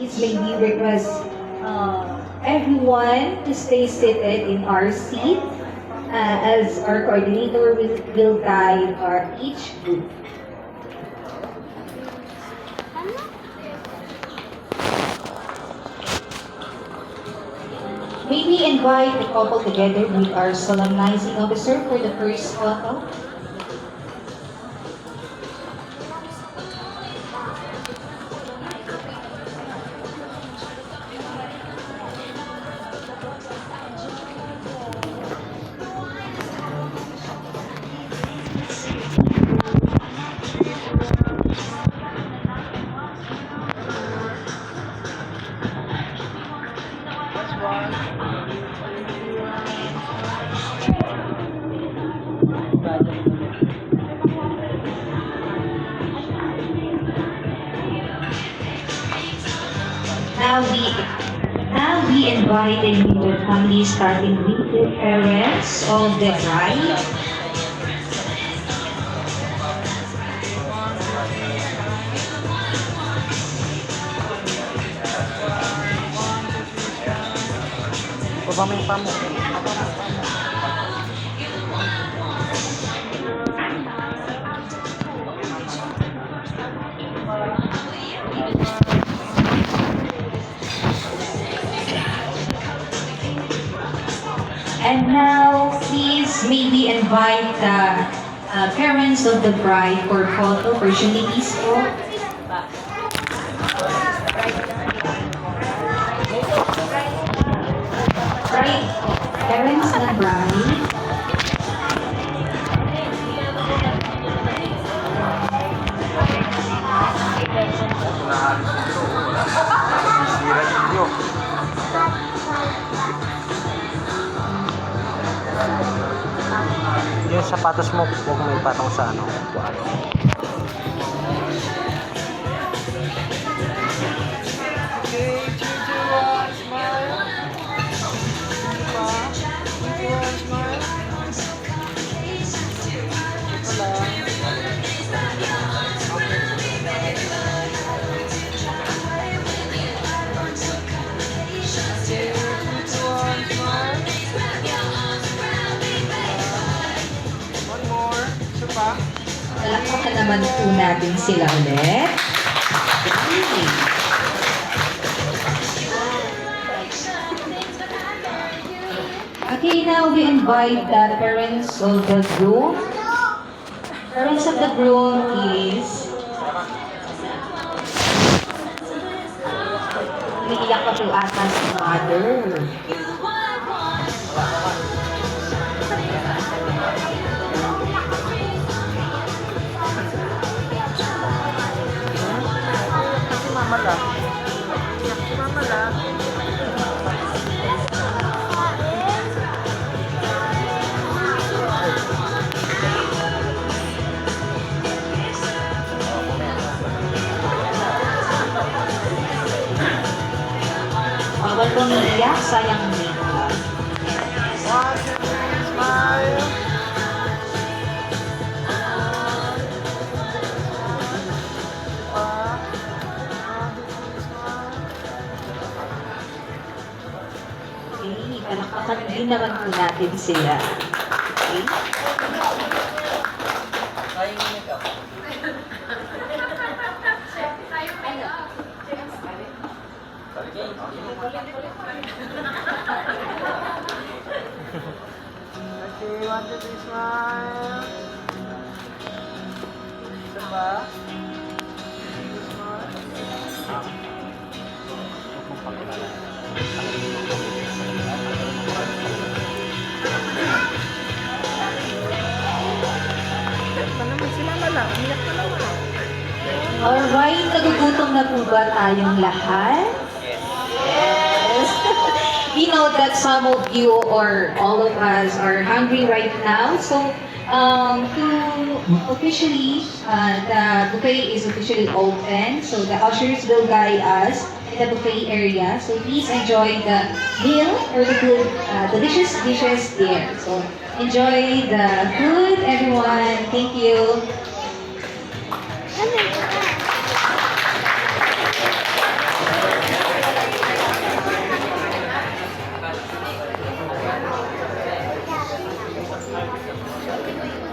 please maybe request everyone to stay seated in our seat as our coordinator will guide each group. May we invite the couple together with our solemnizing officer for the first photo? Now we invite the immediate family starting with the parents of the bride. Pabaming pamo. And now, please maybe invite the parents of the bride for photo opportunities po. Right, parents ng bride. Yung sapatos mo, huwag mo ipatong sa ano. Palakpakan naman po natin sila ulit. Okay, now we invite the parents of the groom. Parents of the groom is... Umiiyak pa po ata si mother. Bawal pong iiyak, sayang makeup. Okay, palakpakan din naman po natin sila. Okay? Okay, want to be smile. Diba? Alright, nagugutom na po ba tayong lahat? Yes. We know that some of you or all of us are hungry right now. So, to officially, the buffet is officially open. So, the ushers will guide us in the buffet area. So, please enjoy the meal or the good, delicious dishes there. So, enjoy the food, everyone. Thank you.